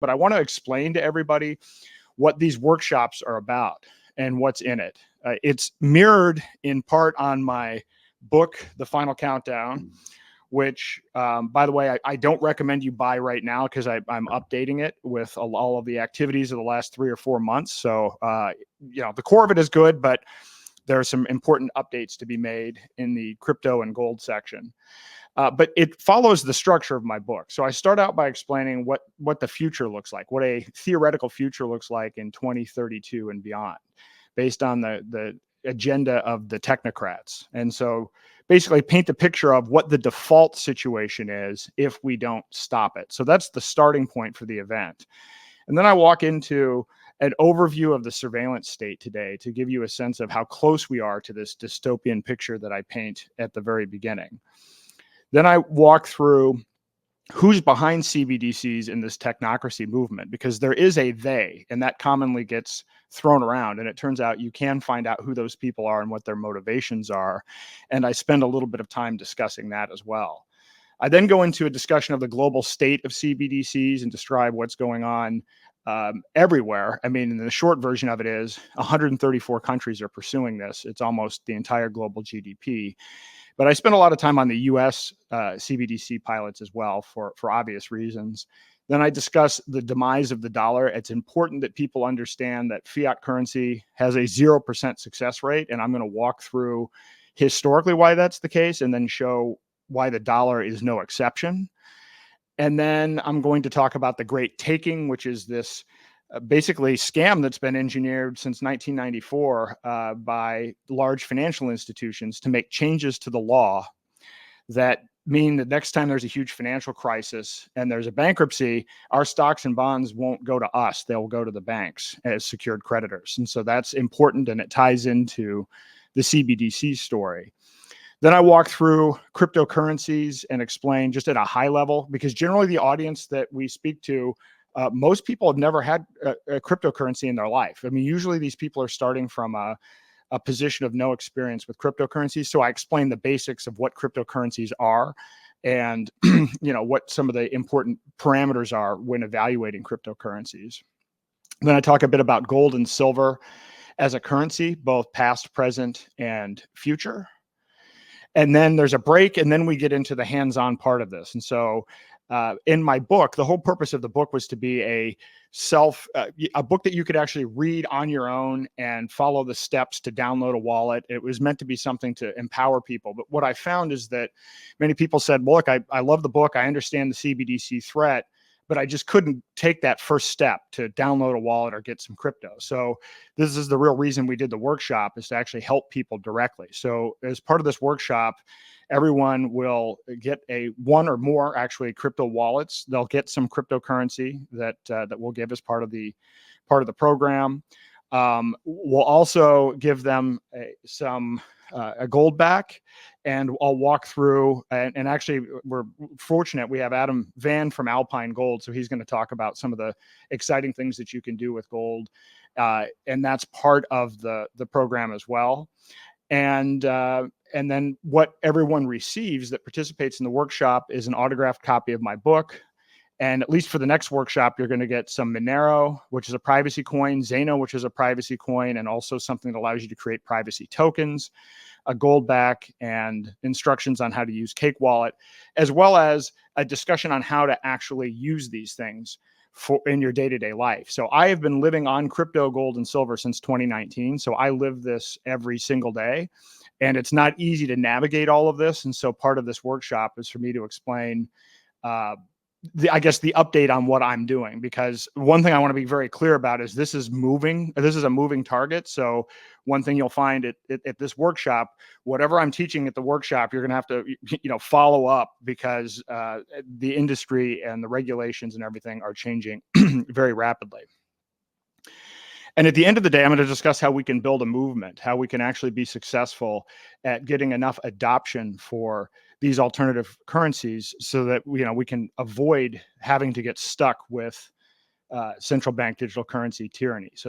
but I want to explain to everybody what these workshops are about and what's in it. It's mirrored in part on my book, The Final Countdown, which, by the way, I don't recommend you buy right now because I'm updating it with all of the activities of the last 3 or 4 months. So, the core of it is good, but there are some important updates to be made in the crypto and gold section. But it follows the structure of my book. So I start out by explaining what the future looks like, what a theoretical future looks like in 2032 and beyond, based on the agenda of the technocrats. And so basically paint the picture of what the default situation is if we don't stop it. So that's the starting point for the event. And then I walk into an overview of the surveillance state today to give you a sense of how close we are to this dystopian picture that I paint at the very beginning. Then I walk through who's behind CBDCs in this technocracy movement, because there is a they, and that commonly gets thrown around. And it turns out you can find out who those people are and what their motivations are. And I spend a little bit of time discussing that as well. I then go into a discussion of the global state of CBDCs and describe what's going on everywhere. I mean, the short version of it is 134 countries are pursuing this. It's almost the entire global GDP. But I spent a lot of time on the US CBDC pilots as well for obvious reasons. Then I discuss the demise of the dollar. It's important that people understand that fiat currency has a 0% success rate. And I'm going to walk through historically why that's the case and then show why the dollar is no exception. And then I'm going to talk about the great taking, which is this basically scam that's been engineered since 1994 by large financial institutions to make changes to the law that mean that next time there's a huge financial crisis and there's a bankruptcy, our stocks and bonds won't go to us. They'll go to the banks as secured creditors. And so that's important, and it ties into the CBDC story. Then I walk through cryptocurrencies and explain just at a high level, because generally the audience that we speak to, most people have never had a cryptocurrency in their life. I mean, usually these people are starting from a position of no experience with cryptocurrencies. So I explain the basics of what cryptocurrencies are and what some of the important parameters are when evaluating cryptocurrencies. Then I talk a bit about gold and silver as a currency, both past, present, and future. And then there's a break, and then we get into the hands-on part of this. And so in my book, the whole purpose of the book was to be a book that you could actually read on your own and follow the steps to download a wallet. It was meant to be something to empower people. But what I found is that many people said, well, look, I love the book. I understand the CBDC threat, but I just couldn't take that first step to download a wallet or get some crypto. So this is the real reason we did the workshop, is to actually help people directly. So as part of this workshop, everyone will get one or more actually crypto wallets. They'll get some cryptocurrency that we'll give as part of the program. We'll also give them a gold back, and I'll walk through, and actually we're fortunate, we have Adam Van from Alpine Gold, so he's going to talk about some of the exciting things that you can do with gold, and that's part of the program as well. And then what everyone receives that participates in the workshop is an autographed copy of my book. And at least for the next workshop, you're going to get some Monero, which is a privacy coin, Zano, which is a privacy coin, and also something that allows you to create privacy tokens, a gold back, and instructions on how to use Cake Wallet, as well as a discussion on how to actually use these things in your day-to-day life. So I have been living on crypto, gold, and silver since 2019. So I live this every single day, and it's not easy to navigate all of this. And so part of this workshop is for me to explain the update on what I'm doing, because one thing I want to be very clear about is this is a moving target. So one thing you'll find at this workshop, whatever I'm teaching at the workshop, you're going to have to, follow up, because the industry and the regulations and everything are changing very rapidly. And at the end of the day, I'm going to discuss how we can build a movement, how we can actually be successful at getting enough adoption for these alternative currencies so that we can avoid having to get stuck with central bank digital currency tyranny. So